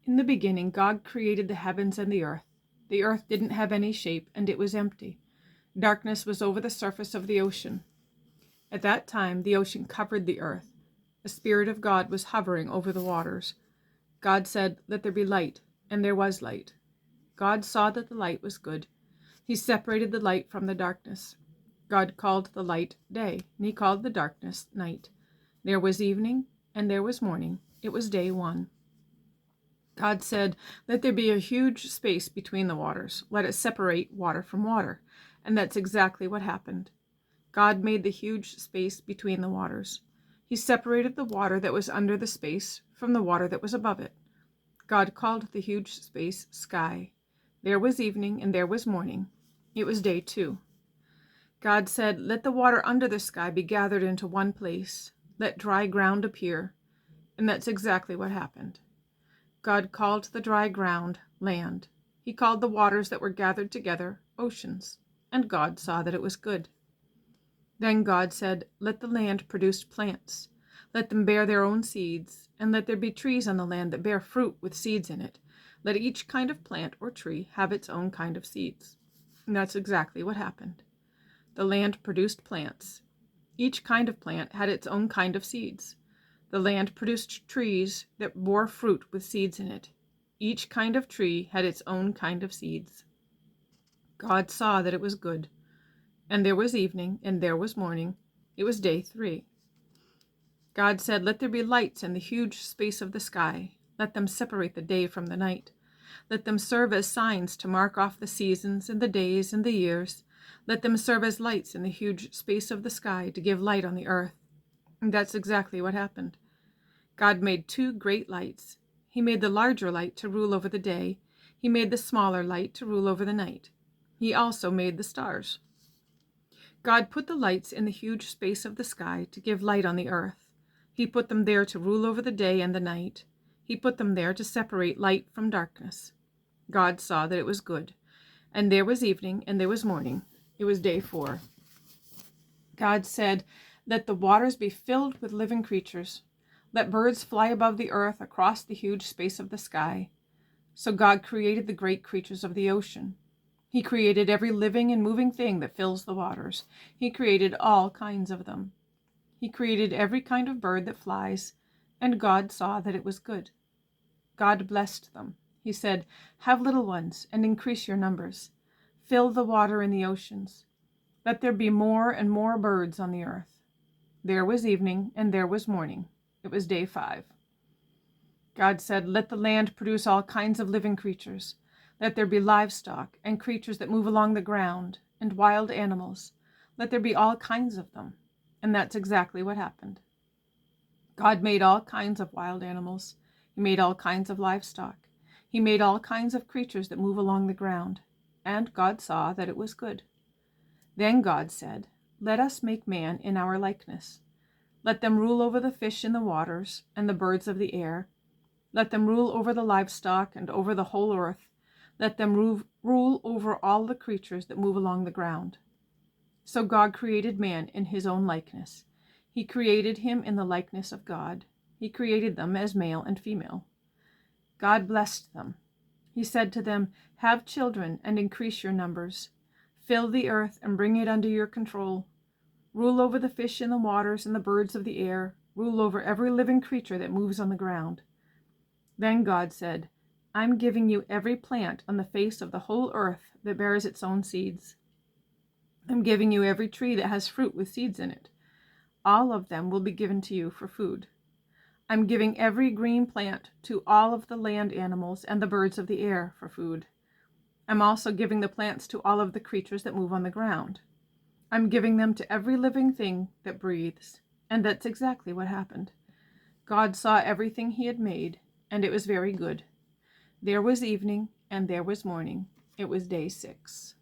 In the beginning, God created the heavens and the earth. The earth didn't have any shape, and it was empty. Darkness was over the surface of the ocean. At that time, the ocean covered the earth. The Spirit of God was hovering over the waters. God said, "Let there be light," and there was light. God saw that the light was good. He separated the light from the darkness. God called the light day, and he called the darkness night. There was evening, and there was morning. It was day 1. God said, "Let there be a huge space between the waters. Let it separate water from water." And that's exactly what happened. God made the huge space between the waters. He separated the water that was under the space from the water that was above it. God called the huge space sky. There was evening, and there was morning. It was day 2. God said, "Let the water under the sky be gathered into one place. Let dry ground appear." And that's exactly what happened. God called the dry ground land. He called the waters that were gathered together oceans. And God saw that it was good. Then God said, "Let the land produce plants. Let them bear their own seeds, and let there be trees on the land that bear fruit with seeds in it. Let each kind of plant or tree have its own kind of seeds." And that's exactly what happened. The land produced plants. Each kind of plant had its own kind of seeds. The land produced trees that bore fruit with seeds in it. Each kind of tree had its own kind of seeds. God saw that it was good. And there was evening, and there was morning. It was day 3. God said, "Let there be lights in the huge space of the sky. Let them separate the day from the night. Let them serve as signs to mark off the seasons and the days and the years. Let them serve as lights in the huge space of the sky to give light on the earth." And that's exactly what happened. God made 2 great lights. He made the larger light to rule over the day. He made the smaller light to rule over the night. He also made the stars. God put the lights in the huge space of the sky to give light on the earth. He put them there to rule over the day and the night. He put them there to separate light from darkness. God saw that it was good. And there was evening, and there was morning. It was day 4. God said, "Let the waters be filled with living creatures. Let birds fly above the earth across the huge space of the sky." So God created the great creatures of the ocean. He created every living and moving thing that fills the waters. He created all kinds of them. He created every kind of bird that flies, and God saw that it was good. God blessed them. He said, "Have little ones and increase your numbers. Fill the water in the oceans. Let there be more and more birds on the earth." There was evening, and there was morning. It was day 5. God said, "Let the land produce all kinds of living creatures. Let there be livestock and creatures that move along the ground and wild animals. Let there be all kinds of them." And that's exactly what happened. God made all kinds of wild animals. He made all kinds of livestock. He made all kinds of creatures that move along the ground. And God saw that it was good. Then God said, "Let us make man in our likeness. Let them rule over the fish in the waters and the birds of the air. Let them rule over the livestock and over the whole earth. Let them rule over all the creatures that move along the ground." So God created man in his own likeness. He created him in the likeness of God. He created them as male and female. God blessed them. He said to them, "Have children and increase your numbers. Fill the earth and bring it under your control. Rule over the fish in the waters and the birds of the air. Rule over every living creature that moves on the ground." Then God said, "I'm giving you every plant on the face of the whole earth that bears its own seeds. I'm giving you every tree that has fruit with seeds in it. All of them will be given to you for food. I'm giving every green plant to all of the land animals and the birds of the air for food. I'm also giving the plants to all of the creatures that move on the ground. I'm giving them to every living thing that breathes." And that's exactly what happened. God saw everything he had made, and it was very good. There was evening, and there was morning. It was day 6.